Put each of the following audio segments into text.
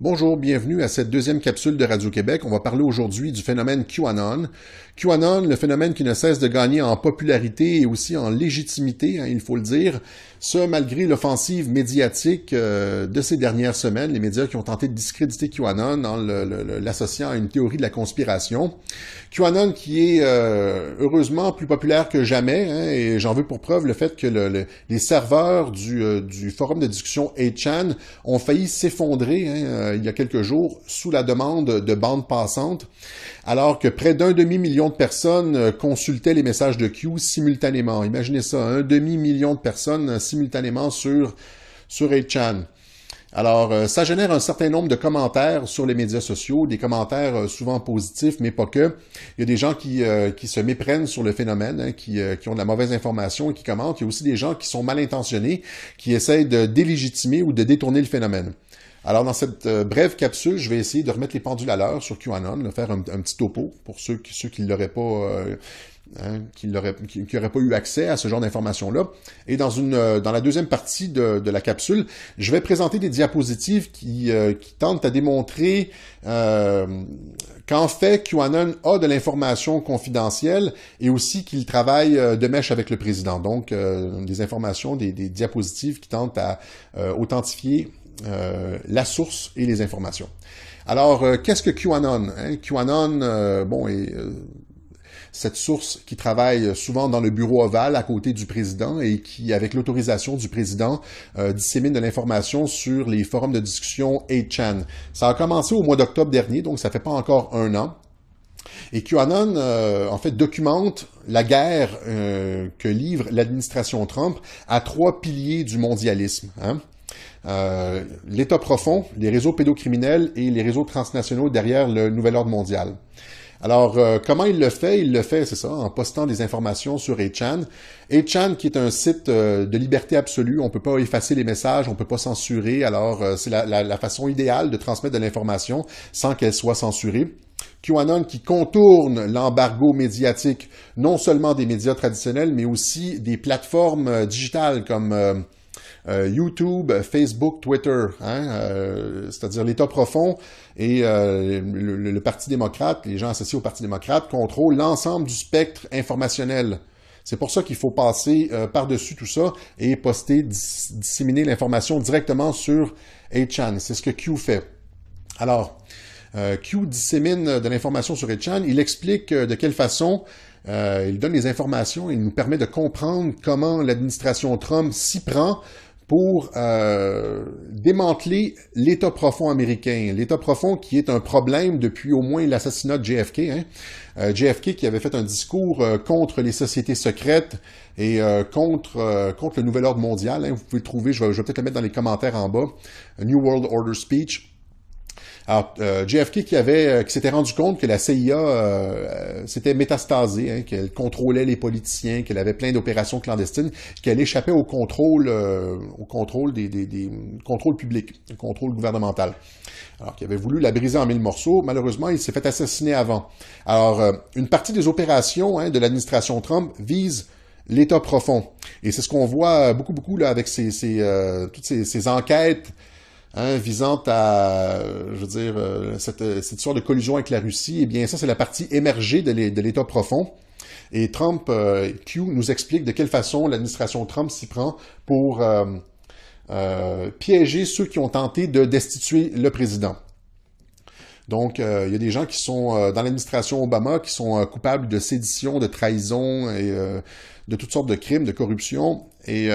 Bonjour, bienvenue à cette deuxième capsule de Radio-Québec. On va parler aujourd'hui du phénomène QAnon. QAnon, le phénomène qui ne cesse de gagner en popularité et aussi en légitimité, il faut le dire, ce malgré l'offensive médiatique de ces dernières semaines, les médias qui ont tenté de discréditer QAnon en l'associant à une théorie de la conspiration. QAnon qui est heureusement plus populaire que jamais, et j'en veux pour preuve le fait que les serveurs du forum de discussion 8chan ont failli s'effondrer il y a quelques jours sous la demande de bande passante, alors que près d'un demi-million de personnes consultaient les messages de Q simultanément. Imaginez ça, un demi-million de personnes simultanément sur 8chan. Alors, ça génère un certain nombre de commentaires sur les médias sociaux, des commentaires souvent positifs, mais pas que. Il y a des gens qui se méprennent sur le phénomène, qui ont de la mauvaise information et qui commentent. Il y a aussi des gens qui sont mal intentionnés, qui essayent de délégitimer ou de détourner le phénomène. Alors, dans cette brève capsule, je vais essayer de remettre les pendules à l'heure sur QAnon, faire un petit topo pour ceux qui l'auraient pas... qui n'auraient pas eu accès à ce genre d'informations-là. Et dans la deuxième partie de la capsule, je vais présenter des diapositives qui tentent à démontrer qu'en fait, QAnon a de l'information confidentielle et aussi qu'il travaille de mèche avec le président. Donc, des informations, des diapositives qui tentent à authentifier la source et les informations. Alors, qu'est-ce que QAnon? QAnon, cette source qui travaille souvent dans le bureau ovale à côté du président et qui, avec l'autorisation du président, dissémine de l'information sur les forums de discussion 8chan. Ça a commencé au mois d'octobre dernier, donc ça fait pas encore un an. Et QAnon, en fait, documente la guerre que livre l'administration Trump à 3 piliers du mondialisme. L'État profond, les réseaux pédocriminels et les réseaux transnationaux derrière le nouvel ordre mondial. Alors, comment il le fait? Il le fait, c'est ça, en postant des informations sur 8chan. 8chan, qui est un site de liberté absolue, on peut pas effacer les messages, on peut pas censurer, alors c'est la façon idéale de transmettre de l'information sans qu'elle soit censurée. QAnon qui contourne l'embargo médiatique, non seulement des médias traditionnels, mais aussi des plateformes digitales comme... YouTube, Facebook, Twitter, c'est-à-dire l'État profond et le Parti démocrate, les gens associés au Parti démocrate, contrôlent l'ensemble du spectre informationnel. C'est pour ça qu'il faut passer par-dessus tout ça et disséminer l'information directement sur 8chan. C'est ce que Q fait. Alors, Q dissémine de l'information sur 8chan. Il explique de quelle façon il donne les informations et il nous permet de comprendre comment l'administration Trump s'y prend pour démanteler l'État profond américain. L'État profond qui est un problème depuis au moins l'assassinat de JFK. JFK qui avait fait un discours contre les sociétés secrètes et contre le nouvel ordre mondial. Vous pouvez le trouver, je vais peut-être le mettre dans les commentaires en bas. A New World Order Speech. Alors, JFK qui s'était rendu compte que la CIA s'était métastasée, qu'elle contrôlait les politiciens, qu'elle avait plein d'opérations clandestines, qu'elle échappait au contrôle contrôle public, au contrôle gouvernemental. Alors, qu'il avait voulu la briser en 1000 morceaux. Malheureusement, il s'est fait assassiner avant. Alors, une partie des opérations de l'administration Trump vise l'État profond. Et c'est ce qu'on voit beaucoup là avec toutes ces enquêtes visant à, cette histoire de collusion avec la Russie. Eh bien, ça, c'est la partie émergée de l'État profond. Et Trump, Q, nous explique de quelle façon l'administration Trump s'y prend pour piéger ceux qui ont tenté de destituer le président. Donc, il y a des gens qui sont dans l'administration Obama qui sont coupables de sédition, de trahison et de toutes sortes de crimes, de corruption. Et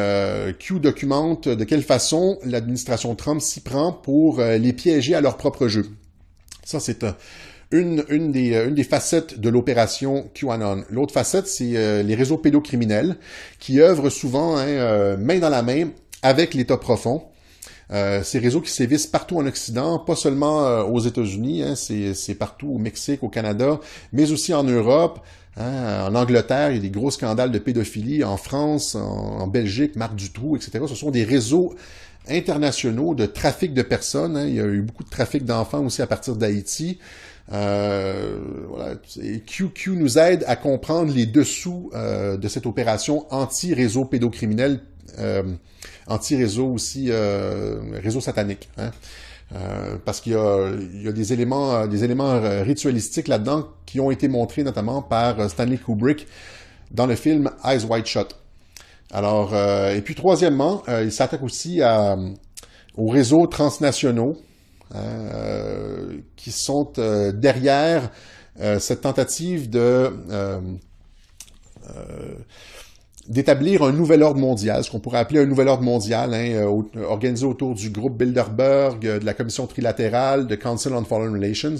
Q documente de quelle façon l'administration Trump s'y prend pour les piéger à leur propre jeu. Ça, c'est une des facettes de l'opération QAnon. L'autre facette, c'est les réseaux pédocriminels qui œuvrent souvent main dans la main avec l'État profond. Ces réseaux qui sévissent partout en Occident, pas seulement aux États-Unis, c'est partout au Mexique, au Canada, mais aussi en Europe. En Angleterre, il y a des gros scandales de pédophilie. En France, en Belgique, Marc Dutroux, etc. Ce sont des réseaux internationaux de trafic de personnes. Il y a eu beaucoup de trafic d'enfants aussi à partir d'Haïti. Voilà. Et QQ nous aide à comprendre les dessous de cette opération anti-réseau pédocriminel, anti-réseau aussi, réseau satanique. parce qu'il y a des éléments ritualistiques là-dedans qui ont été montrés notamment par Stanley Kubrick dans le film Eyes Wide Shut. Alors, et puis troisièmement, il s'attaque aussi aux réseaux transnationaux qui sont derrière cette tentative d'établir un nouvel ordre mondial, ce qu'on pourrait appeler un nouvel ordre mondial, organisé autour du groupe Bilderberg, de la commission trilatérale, de Council on Foreign Relations.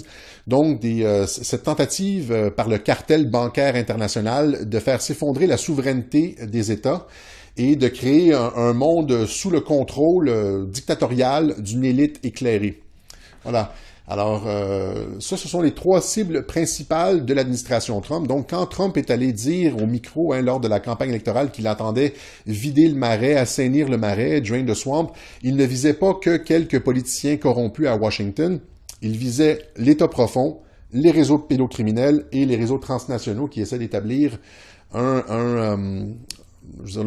Donc, cette tentative par le cartel bancaire international de faire s'effondrer la souveraineté des États et de créer un monde sous le contrôle dictatorial d'une élite éclairée. Voilà. Alors, ce sont les trois cibles principales de l'administration Trump. Donc, quand Trump est allé dire au micro, lors de la campagne électorale, qu'il attendait vider le marais, assainir le marais, drain the swamp, il ne visait pas que quelques politiciens corrompus à Washington. Il visait l'État profond, les réseaux pédocriminels et les réseaux transnationaux qui essaient d'établir le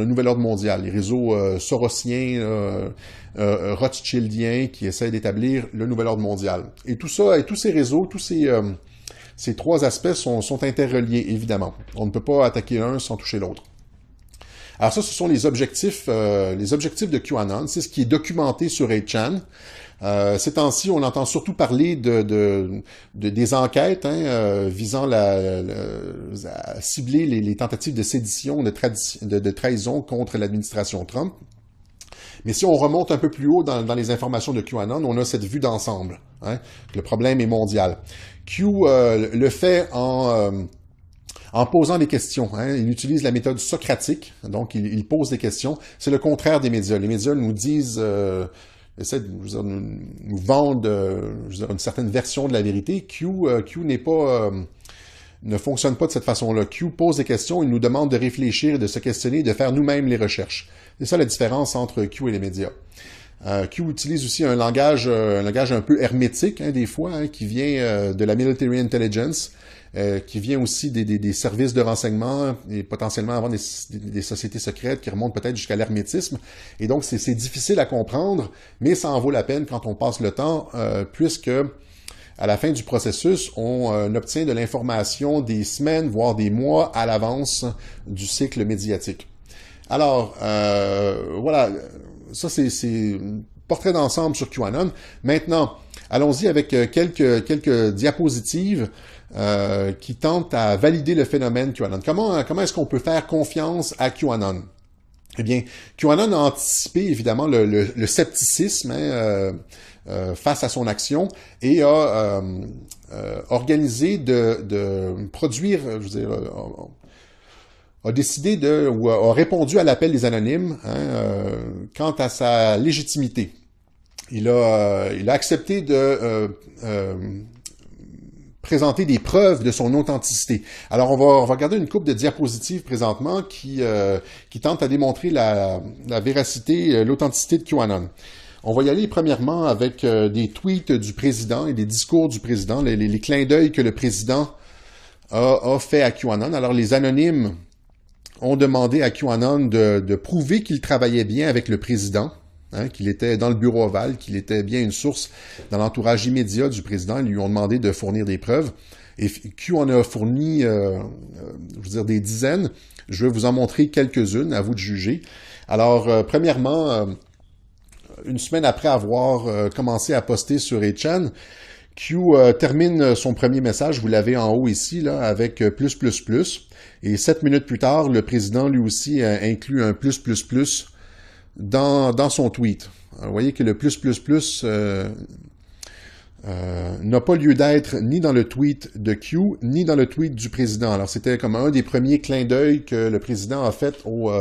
nouvel ordre mondial, les réseaux sorosiens, rothschildiens qui essaient d'établir le nouvel ordre mondial. Et tout ça, et tous ces réseaux, ces trois aspects sont interreliés, évidemment. On ne peut pas attaquer l'un sans toucher l'autre. Alors ça, ce sont les objectifs de QAnon. C'est ce qui est documenté sur 8chan. Ces temps-ci, on entend surtout parler des enquêtes visant à cibler les tentatives de sédition, de trahison contre l'administration Trump. Mais si on remonte un peu plus haut dans les informations de QAnon, on a cette vue d'ensemble. Le problème est mondial. Q le fait en posant des questions. Il utilise la méthode socratique, donc il pose des questions. C'est le contraire des médias. Les médias nous disent... essaie de nous vendre une certaine version de la vérité. Q ne fonctionne pas de cette façon-là. Q pose des questions, il nous demande de réfléchir, de se questionner, de faire nous-mêmes les recherches. C'est ça la différence entre Q et les médias. Q utilise aussi un langage un peu hermétique, des fois, qui vient de la military intelligence, qui vient aussi des services de renseignement et potentiellement avant des sociétés secrètes qui remontent peut-être jusqu'à l'hermétisme. Et donc, c'est difficile à comprendre, mais ça en vaut la peine quand on passe le temps, puisque à la fin du processus, on obtient de l'information des semaines, voire des mois à l'avance du cycle médiatique. Alors, voilà, ça c'est portrait d'ensemble sur QAnon. Maintenant, allons-y avec quelques diapositives qui tentent à valider le phénomène QAnon. Comment est-ce qu'on peut faire confiance à QAnon? Eh bien, QAnon a anticipé évidemment le scepticisme face à son action et a organisé de produire, a décidé ou a répondu à l'appel des anonymes quant à sa légitimité. Il a accepté de présenter des preuves de son authenticité. Alors, on va regarder une couple de diapositives présentement qui tentent à démontrer la véracité, l'authenticité de QAnon. On va y aller premièrement avec des tweets du président et des discours du président, les clins d'œil que le président a fait à QAnon. Alors, les anonymes ont demandé à QAnon de prouver qu'il travaillait bien avec le président, qu'il était dans le bureau ovale, qu'il était bien une source dans l'entourage immédiat du président. Ils lui ont demandé de fournir des preuves. Et Q en a fourni, des dizaines. Je vais vous en montrer quelques-unes, à vous de juger. Alors, premièrement, une semaine après avoir commencé à poster sur 8chan, Q termine son premier message, vous l'avez en haut ici, là, avec +++. Et 7 minutes plus tard, le président, lui aussi, inclut un +++ dans son tweet. Alors, vous voyez que le +++ n'a pas lieu d'être ni dans le tweet de Q, ni dans le tweet du président. Alors, c'était comme un des premiers clins d'œil que le président a fait aux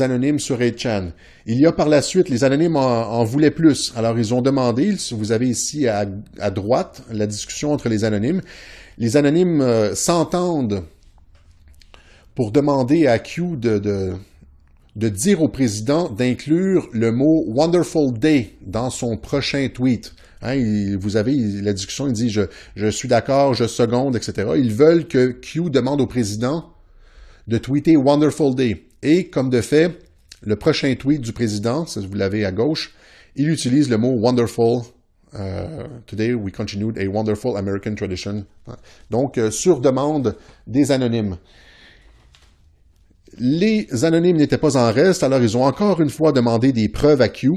anonymes sur 8chan. Il y a par la suite, les anonymes en voulaient plus. Alors, ils ont demandé, vous avez ici à droite la discussion entre les anonymes. Les anonymes s'entendent pour demander à Q de dire au président d'inclure le mot « Wonderful Day » dans son prochain tweet. Vous avez la discussion, il dit je suis d'accord, je seconde, etc. Ils veulent que Q demande au président de tweeter « Wonderful Day ». Et comme de fait, le prochain tweet du président, ça vous l'avez à gauche, il utilise le mot « wonderful ». Today, we continued a wonderful American tradition. Donc, sur demande des anonymes. Les anonymes n'étaient pas en reste, alors ils ont encore une fois demandé des preuves à Q.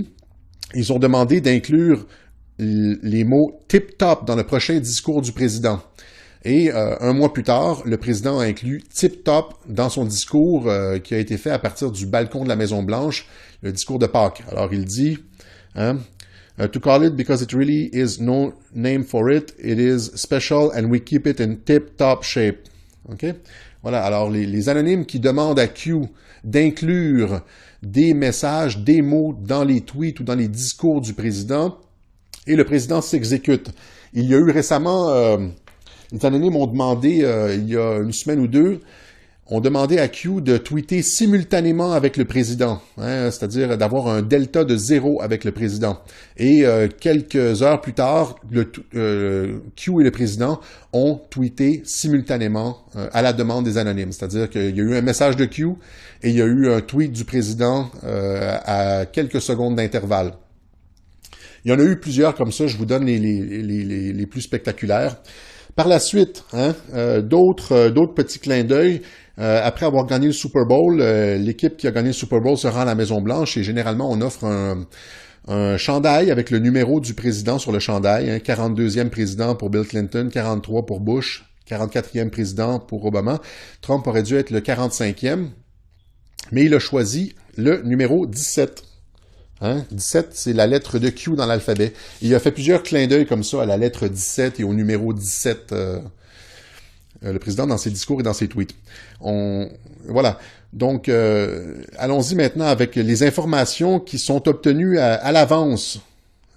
Ils ont demandé d'inclure les mots « tip-top » dans le prochain discours du président. Et un mois plus tard, le président a inclus « tip-top » dans son discours qui a été fait à partir du balcon de la Maison-Blanche, le discours de Pâques. Alors, il dit... to call it because it really is no name for it. It is special and we keep it in tip-top shape. OK? Voilà. Alors, les anonymes qui demandent à Q d'inclure des messages, des mots dans les tweets ou dans les discours du président, et le président s'exécute. Il y a eu récemment, les anonymes ont demandé, il y a une semaine ou deux, ont demandé à Q de tweeter simultanément avec le président, hein, c'est-à-dire d'avoir un delta de 0 avec le président. Et quelques heures plus tard, Q et le président ont tweeté simultanément à la demande des anonymes. C'est-à-dire qu'il y a eu un message de Q et il y a eu un tweet du président à quelques secondes d'intervalle. Il y en a eu plusieurs comme ça, je vous donne les plus spectaculaires. Par la suite, hein, d'autres petits clins d'œil. Après avoir gagné le Super Bowl, l'équipe qui a gagné le Super Bowl se rend à la Maison-Blanche et généralement, on offre un chandail avec le numéro du président sur le chandail. Hein, 42e président pour Bill Clinton, 43 pour Bush, 44e président pour Obama. Trump aurait dû être le 45e, mais il a choisi le numéro 17. Hein? 17, c'est la lettre de Q dans l'alphabet. Il a fait plusieurs clins d'œil comme ça à la lettre 17 et au numéro 17, le président dans ses discours et dans ses tweets. Voilà. Donc, allons-y maintenant avec les informations qui sont obtenues à l'avance,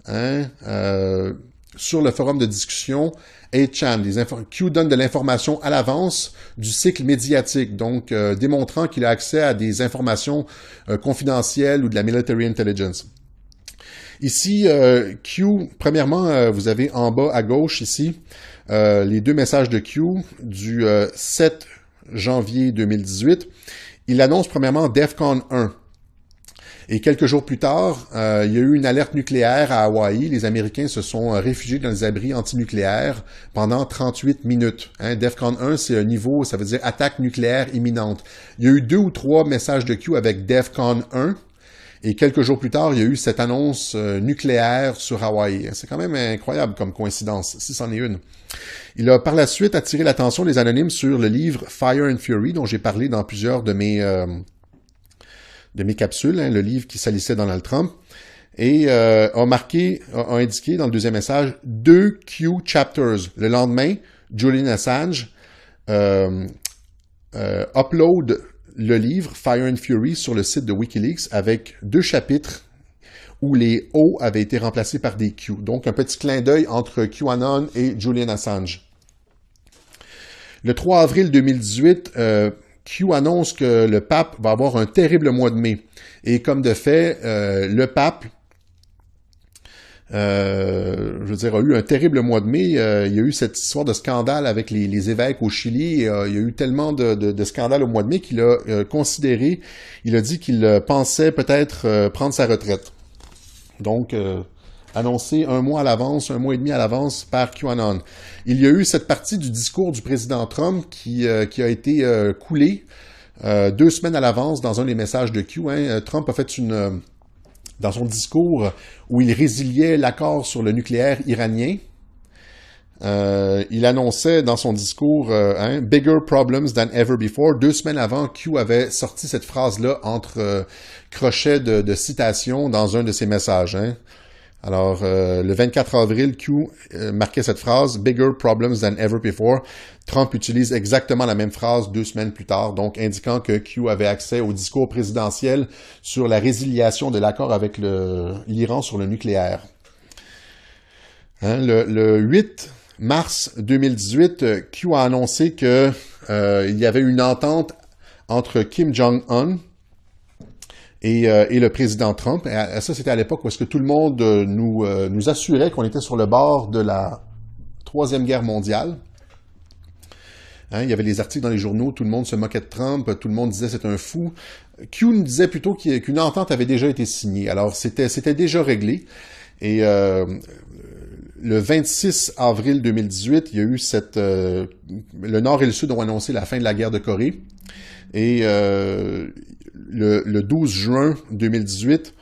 hein, sur le forum de discussion 8chan. Q donne de l'information à l'avance du cycle médiatique, donc démontrant qu'il a accès à des informations confidentielles ou de la military intelligence. Ici, Q, premièrement, vous avez en bas à gauche ici les deux messages de Q du 7 janvier 2018. Il annonce premièrement DEFCON 1. Et quelques jours plus tard, il y a eu une alerte nucléaire à Hawaï. Les Américains se sont réfugiés dans les abris antinucléaires pendant 38 minutes. Hein, DEFCON 1, c'est un niveau, ça veut dire attaque nucléaire imminente. Il y a eu 2 ou 3 messages de Q avec DEFCON 1. Et quelques jours plus tard, il y a eu cette annonce nucléaire sur Hawaï. C'est quand même incroyable comme coïncidence, si c'en est une. Il a par la suite attiré l'attention des anonymes sur le livre Fire and Fury, dont j'ai parlé dans plusieurs de mes capsules, hein, le livre qui salissait Donald Trump, et a indiqué dans le deuxième message 2 Q chapters. Le lendemain, Julian Assange upload le livre Fire and Fury sur le site de Wikileaks avec 2 chapitres où les O avaient été remplacés par des Q. Donc, un petit clin d'œil entre QAnon et Julian Assange. Le 3 avril 2018, Q annonce que le pape va avoir un terrible mois de mai. Et comme de fait, le pape, a eu un terrible mois de mai. Il y a eu cette histoire de scandale avec les évêques au Chili. Il y a eu tellement de scandales au mois de mai qu'il a considéré, il a dit qu'il pensait peut-être prendre sa retraite. Donc, annoncé un mois à l'avance, un mois et demi à l'avance par QAnon. Il y a eu cette partie du discours du président Trump qui a été coulée 2 semaines à l'avance dans un des messages de Q. Hein. Trump a fait dans son discours où il résiliait l'accord sur le nucléaire iranien. Il annonçait dans son discours « Bigger problems than ever before ». 2 semaines avant, Q avait sorti cette phrase-là entre crochets de citation dans un de ses messages. Hein. Alors, le 24 avril, Q marquait cette phrase « Bigger problems than ever before ». Trump utilise exactement la même phrase 2 semaines plus tard, donc indiquant que Q avait accès au discours présidentiel sur la résiliation de l'accord avec l'Iran sur le nucléaire. Hein, le 8 mars 2018, Q a annoncé que il y avait une entente entre Kim Jong-un et le président Trump. Et ça, c'était à l'époque où est-ce que tout le monde nous assurait qu'on était sur le bord de la Troisième Guerre mondiale. Hein, il y avait les articles dans les journaux, tout le monde se moquait de Trump, tout le monde disait c'est un fou. Q nous disait plutôt qu'une entente avait déjà été signée. Alors, c'était déjà réglé. Et le 26 avril 2018, il y a eu le Nord et le Sud ont annoncé la fin de la guerre de Corée. Et le 12 juin 2018,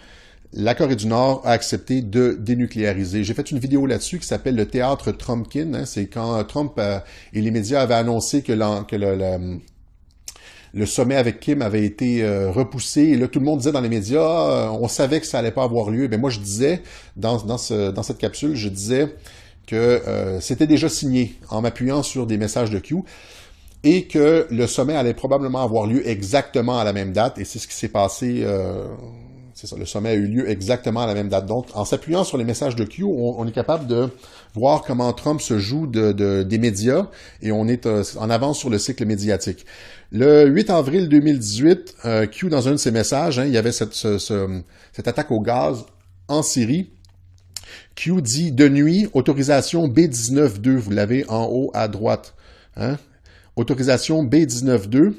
la Corée du Nord a accepté de dénucléariser. J'ai fait une vidéo là-dessus qui s'appelle le théâtre Trumpkin. Hein, c'est quand Trump et les médias avaient annoncé que le sommet avec Kim avait été repoussé. Et là, tout le monde disait dans les médias, on savait que ça allait pas avoir lieu. Ben moi, je disais, dans cette capsule, je disais que c'était déjà signé en m'appuyant sur des messages de Q et que le sommet allait probablement avoir lieu exactement à la même date. Et c'est ce qui s'est passé. C'est ça, le sommet a eu lieu exactement à la même date. Donc, en s'appuyant sur les messages de Q, on est capable de voir comment Trump se joue des médias et on est en avance sur le cycle médiatique. Le 8 avril 2018, Q, dans un de ses messages, hein, il y avait cette attaque au gaz en Syrie. Q dit « De nuit, autorisation B19.2 », vous l'avez en haut à droite. Hein? Autorisation B19.2.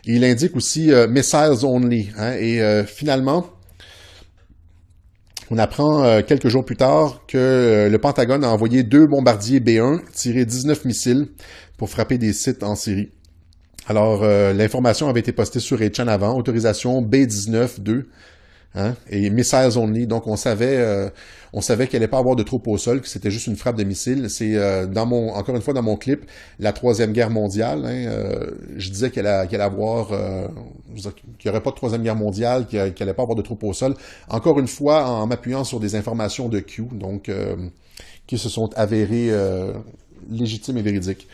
Et il indique aussi « Missiles only hein? ». Et finalement, on apprend quelques jours plus tard que le Pentagone a envoyé 2 bombardiers B-1 tirer 19 missiles pour frapper des sites en Syrie. Alors, l'information avait été postée sur 8chan avant, autorisation B19.2 hein, et missiles only. Donc, on savait qu'il n'allait pas avoir de troupes au sol, que c'était juste une frappe de missiles. C'est, encore une fois, dans mon clip, la Troisième Guerre mondiale. Hein, je disais qu'il allait avoir... qu'il n'y aurait pas de Troisième Guerre mondiale, qu'il n'allait pas avoir de troupes au sol. Encore une fois, en m'appuyant sur des informations de Q, donc qui se sont avérées légitimes et véridiques.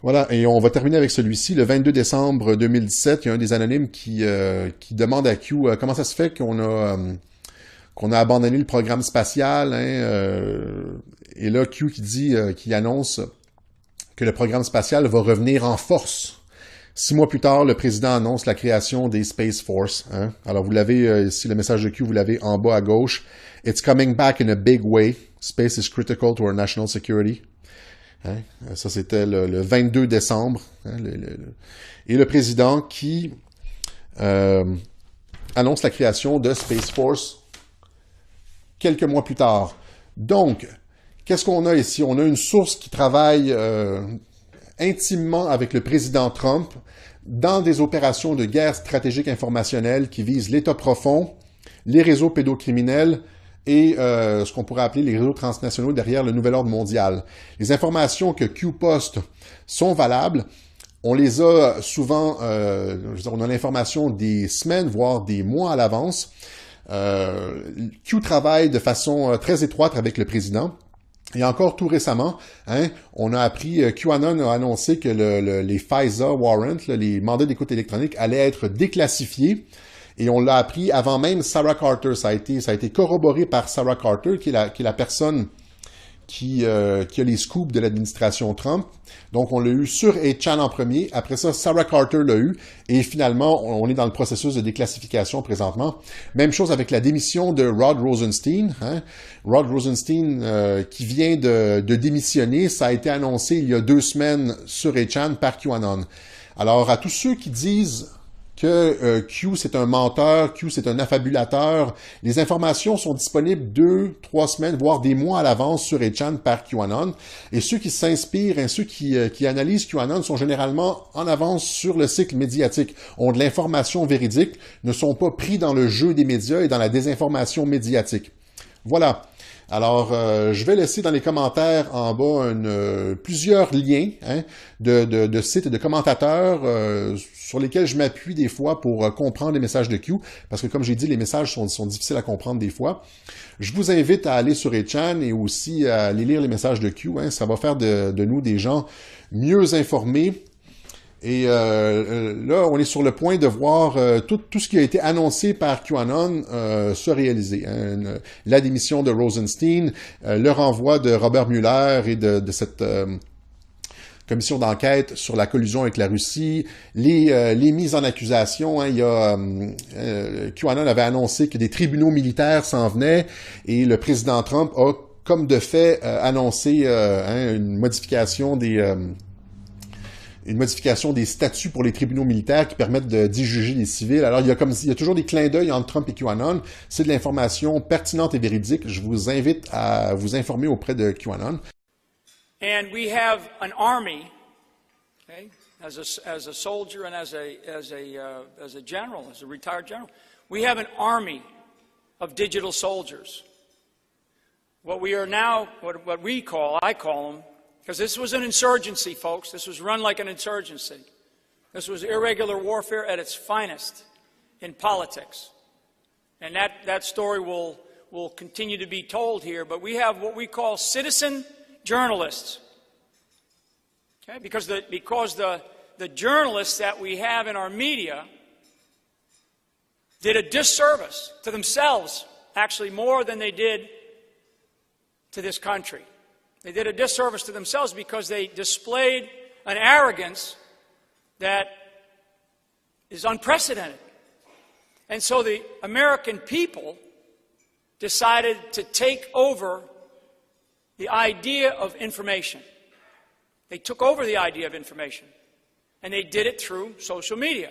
Voilà, et on va terminer avec celui-ci. Le 22 décembre 2017, il y a un des anonymes qui demande à Q comment ça se fait qu'on a abandonné le programme spatial. Hein, et là, Q qui annonce que le programme spatial va revenir en force. 6 mois plus tard, le président annonce la création des Space Force. Hein. Alors, vous l'avez ici, le message de Q, vous l'avez en bas à gauche. « It's coming back in a big way. Space is critical to our national security. » Hein? Ça, c'était le 22 décembre. Hein, et le président qui annonce la création de Space Force quelques mois plus tard. Donc, qu'est-ce qu'on a ici? On a une source qui travaille intimement avec le président Trump dans des opérations de guerre stratégique informationnelle qui visent l'État profond, les réseaux pédocriminels et ce qu'on pourrait appeler les réseaux transnationaux derrière le nouvel ordre mondial. Les informations que Q poste sont valables. On les a souvent, on a l'information des semaines, voire des mois à l'avance. Q travaille de façon très étroite avec le président. Et encore tout récemment, hein, on a appris, QAnon a annoncé que les FISA warrants, les mandats d'écoute électronique, allaient être déclassifiés. Et on l'a appris avant même Sarah Carter. Ça a été corroboré par Sarah Carter, qui est la personne qui a les scoops de l'administration Trump. Donc, on l'a eu sur 8chan en premier. Après ça, Sarah Carter l'a eu. Et finalement, on est dans le processus de déclassification présentement. Même chose avec la démission de Rod Rosenstein. Hein? Rod Rosenstein qui vient de démissionner. Ça a été annoncé il y a 2 semaines sur 8chan par QAnon. Alors, à tous ceux qui disent que Q, c'est un menteur, Q, c'est un affabulateur. Les informations sont disponibles 2, 3 semaines, voire des mois à l'avance sur 8chan par QAnon. Et ceux qui s'inspirent, et ceux qui analysent QAnon sont généralement en avance sur le cycle médiatique, ont de l'information véridique, ne sont pas pris dans le jeu des médias et dans la désinformation médiatique. Voilà. Alors, je vais laisser dans les commentaires en bas plusieurs liens hein, de sites et de commentateurs sur lesquels je m'appuie des fois pour comprendre les messages de Q, parce que comme j'ai dit, les messages sont difficiles à comprendre des fois. Je vous invite à aller sur 8chan et aussi à aller lire les messages de Q. Hein, ça va faire de nous des gens mieux informés. Et là, on est sur le point de voir tout ce qui a été annoncé par QAnon se réaliser. Hein. La démission de Rosenstein, le renvoi de Robert Mueller et de cette commission d'enquête sur la collusion avec la Russie, les mises en accusation. Hein. Il y a QAnon avait annoncé que des tribunaux militaires s'en venaient et le président Trump a, comme de fait, annoncé une modification une modification des statuts pour les tribunaux militaires qui permettent d'y juger les civils. Alors, il y a toujours des clins d'œil entre Trump et QAnon. C'est de l'information pertinente et véridique. Je vous invite à vous informer auprès de QAnon. And we have an army, okay, as a soldier and as a general, as a retired general, we have an army of digital soldiers. What we are now, what we call, I call them, because this was an insurgency, folks. This was run like an insurgency. This was irregular warfare at its finest in politics. And that story will continue to be told here. But we have what we call citizen journalists. Okay? Because the journalists that we have in our media did a disservice to themselves, actually more than they did to this country. They did a disservice to themselves because they displayed an arrogance that is unprecedented. And so the American people decided to take over the idea of information. They took over the idea of information, and they did it through social media.